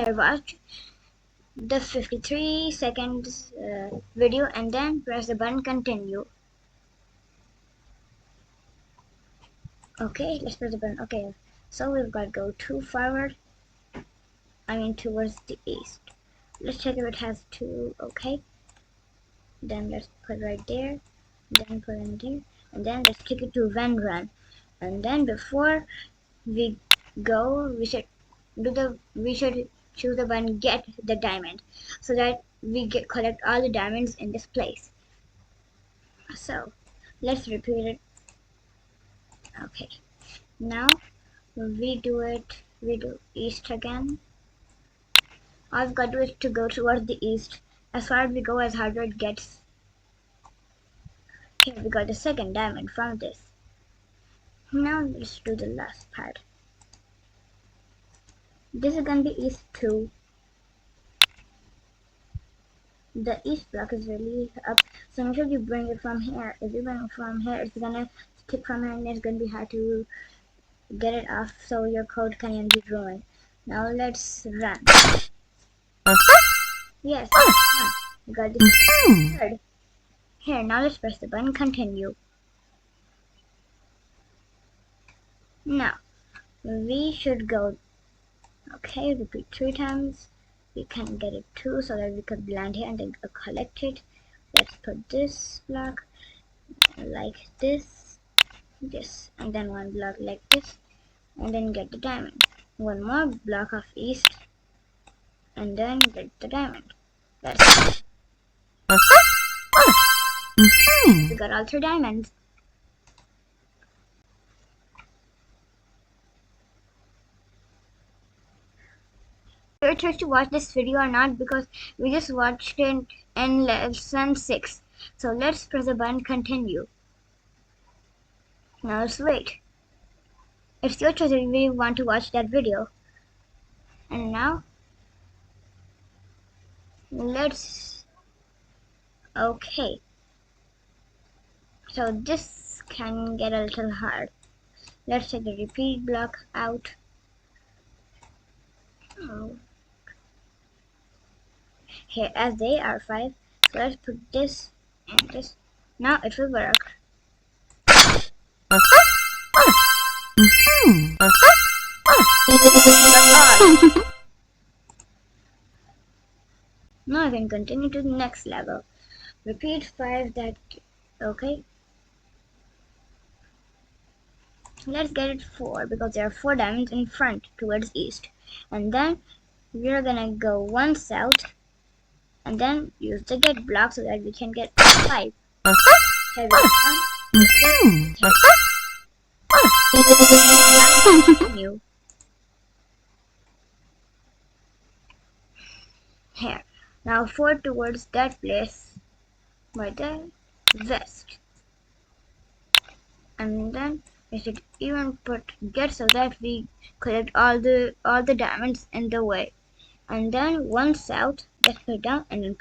Watch the 53 seconds video and then press the button continue. Okay, let's press the button. Okay, so we've got to go forward, towards the east. Let's check if it has 2. Okay, then let's put right there, then put in there, and then let's take it to when run. And then before we go, we should choose the button get the diamond, so that we collect all the diamonds in this place. So let's repeat it. Okay, now we do east again. All we've got to do is to go towards the east. As far as we go, as harder it gets. Here we got the second diamond from this. Now let's do the last part. This is gonna be east 2. The east block is really up, so make sure you bring it from here. If you bring it from here, it's gonna stick from here and it's gonna be hard to get it off, so your code can be ruined. Now let's run. Yes, we got the third. Here, now let's press the button continue. Now we should go. Okay, repeat 3 times. We can get it 2 so that we could land here and then collect it. Let's put this block like this, and then 1 block like this, and then get the diamond. 1 more block of east, and then get the diamond. That's it. We got all 3 diamonds. Your choice to watch this video or not, because we just watched it in lesson 6. So let's press the button continue. Now let's wait. It's your choice if you want to watch that video. And now let's okay. So this can get a little hard. Let's take the repeat block out. Here, as they are 5, so let's put this and this. Now it will work. Now I can continue to the next level. Repeat 5 that. Okay. Let's get it 4 because there are 4 diamonds in front towards east. And then we're gonna go 1 south and then use the get block so that we can get 5. Here we go. Here. Now 4 towards that place by the west. And then we should even put get so that we collect all the diamonds in the way. And then 1 south, let's put it down and then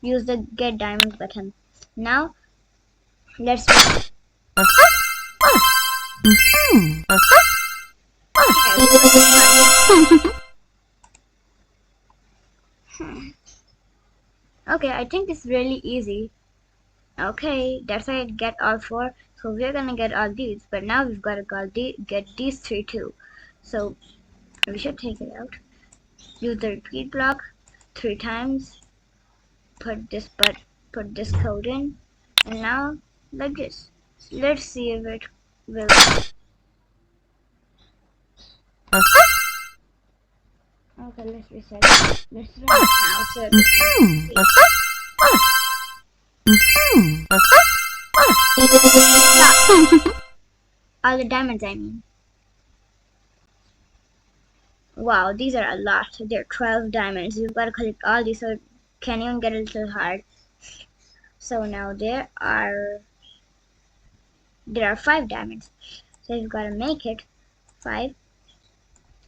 use the get diamond button. Now let's okay, I think it's really easy. Okay, that's why I get all 4. So we're gonna get all these, but now we've got to get these 3 too. So we should take it out. Use the repeat block 3 times. Put this code in, and now like this. Let's see if it will. Okay, let's reset. Let's run now. So all the diamonds, I mean. Wow, these are a lot. There are 12 diamonds. You've got to collect all these, so it can even get a little hard. So now there are 5 diamonds. So you've got to make it 5,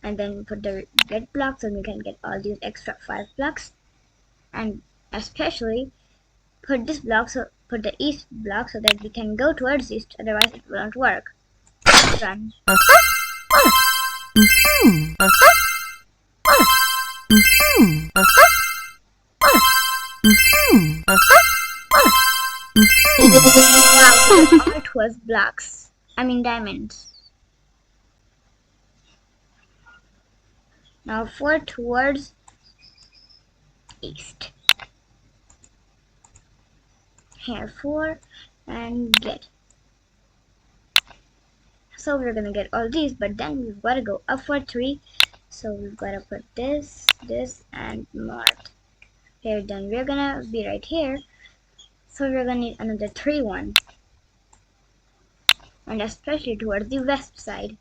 and then put the get block so we can get all these extra 5 blocks, and especially put this block, so put the east block so that we can go towards east. Otherwise, it won't work. Let's run. Wow, so the art was blocks. I mean diamonds. Now 4 towards east. Here 4 and get. So we're gonna get all these, but then we've got to go up for 3. So we've got to put this, this, and north. Here, then we're gonna be right here. So we're gonna need another 3 one. And especially towards the west side.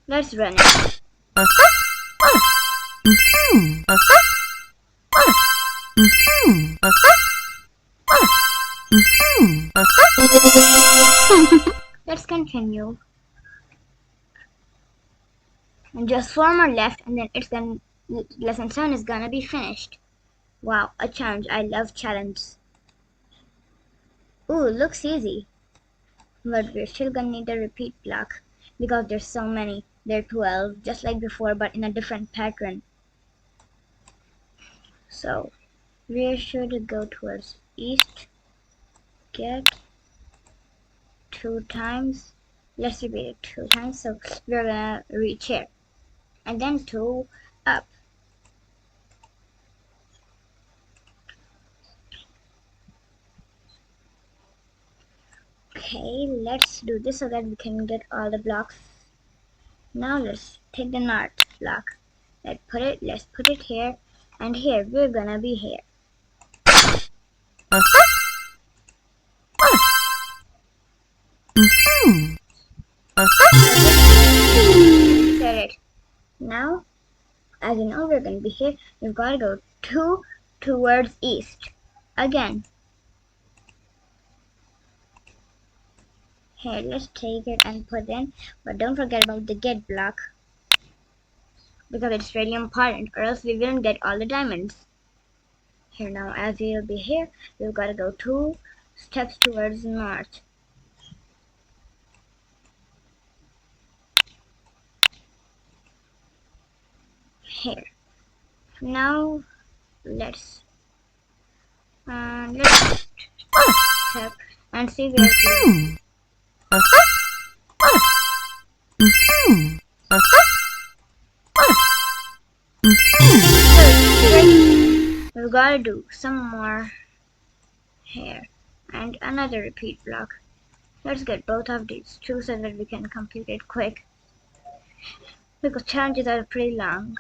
Let's run it. Let's continue. And just 4 more left, and then lesson 7 is gonna be finished. Wow, a challenge. I love challenges. Ooh, looks easy. But we're still gonna need a repeat block because there's so many. There are 12, just like before, but in a different pattern. So we should go towards east. Get 2 times. Let's repeat it 2 times. So we're gonna reach here, and then 2 up. Okay, let's do this so that we can get all the blocks. Now let's take the north block. Let's put it here, and here we're gonna be here. Set it. Now, as you know, we're gonna be here. We've gotta go 2 towards east. Again. Here, let's take it and put in, but don't forget about the get block, because it's really important, or else we won't get all the diamonds. Here now, as we'll be here, we've got to go 2 steps towards north. Here. Now, let's step and see where we We've got to do some more here and another repeat block. Let's get both of these 2 so that we can complete it quick, because challenges are pretty long.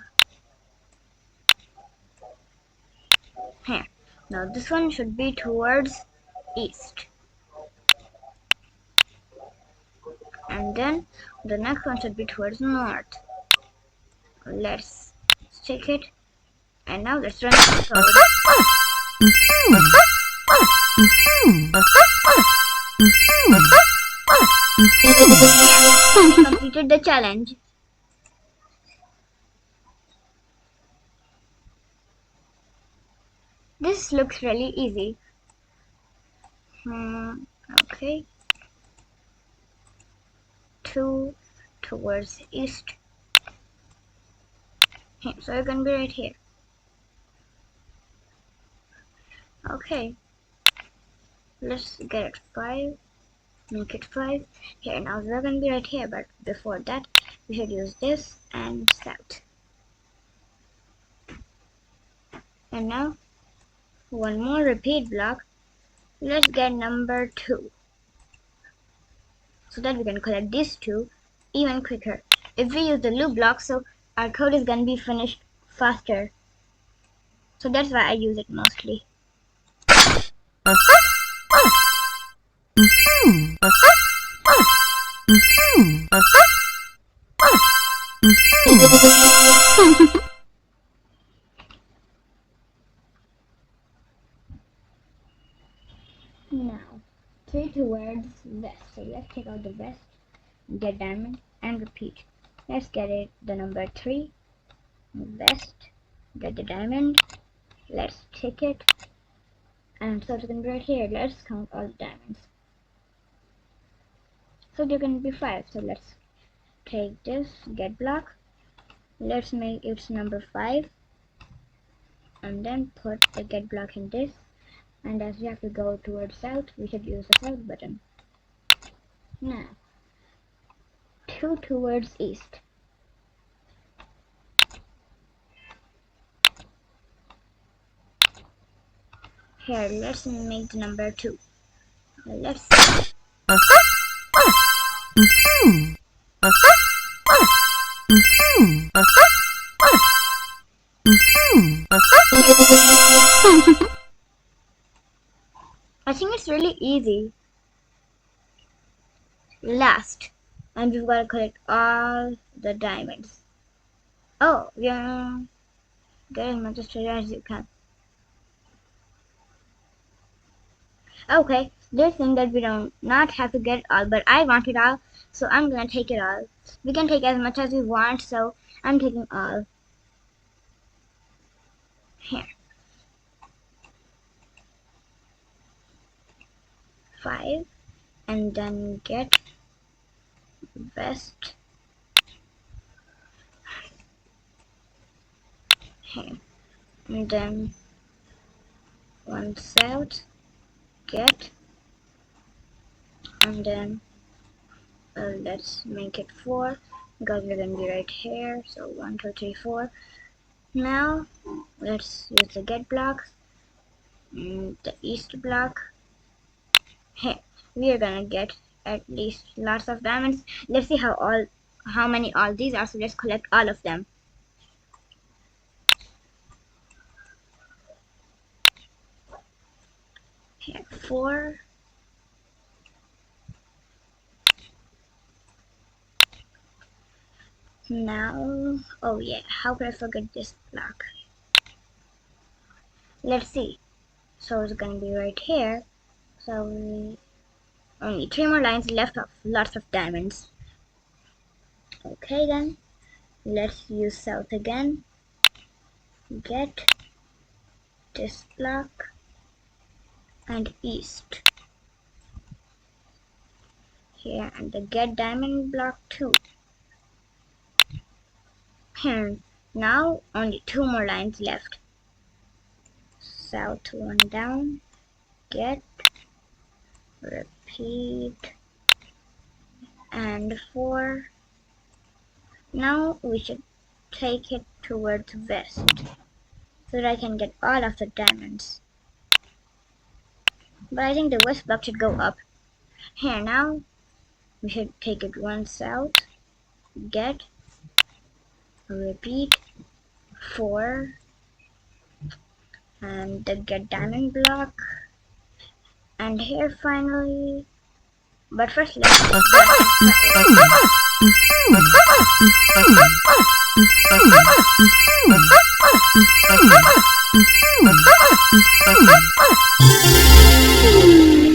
Here. Now this one should be towards east. And then the next one should be towards north. Let's stick it. And now let's run the code. We completed the challenge. This looks really easy. Okay. 2 towards east. Here, so it can be right here. Okay. Let's get it 5. Make it 5. Here, now we're gonna be right here, but before that, we should use this and south. And now, one more repeat block. Let's get number 2, so that we can collect these 2 even quicker. If we use the loop block, so our code is gonna be finished faster. So that's why I use it mostly. Now, 3 towards west. So let's take out the west, get diamond, and repeat. Let's get it the number 3, west, get the diamond. Let's take it, and so it's gonna be right here. Let's count all the diamonds. So they're gonna be 5. So let's take this, get block. Let's make its number 5 and then put the get block in this. And as we have to go towards south, we should use the south button. Now, 2 towards east. Here, let's make the number 2. Let's see. I think it's really easy. Last, and we've got to collect all the diamonds. Oh, yeah, get as much treasure as you can. Okay, they think that we don't not have to get it all, but I want it all, so I'm gonna take it all. We can take as much as we want, so I'm taking all. Here. 5, and then get vest. Here. And then one south, get, and then let's make it 4 because we're gonna be right here. So 1, 2, 3, 4. Now let's use the get block, the east block. Here we are gonna get at least lots of diamonds. Let's see how many all these are. So let's collect all of them. Here 4. Now, oh yeah, how could I forget this block? Let's see. So it's gonna be right here. So we only 3 more lines left of lots of diamonds. Okay then, let's use south again. Get this block and east. Here, and the get diamond block too. Here, now only 2 more lines left. South 1 down, get, repeat, and 4. Now we should take it towards west so that I can get all of the diamonds. But I think the west block should go up. Here now, we should take it 1 south, get, repeat, 4, and the get diamond block. And here finally, but first let's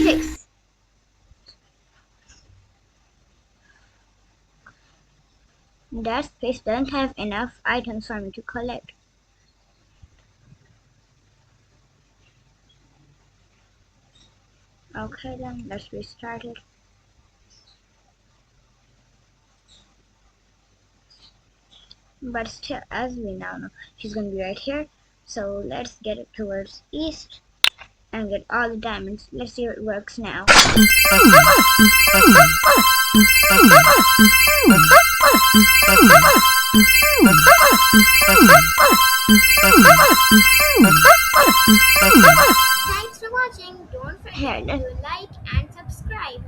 six. That space doesn't have enough items for me to collect. Okay then, let's restart it. But still, as we now know, she's gonna be right here. So let's get it towards east and get all the diamonds. Let's see if it works now. Thanks for watching. Don't forget to like and subscribe.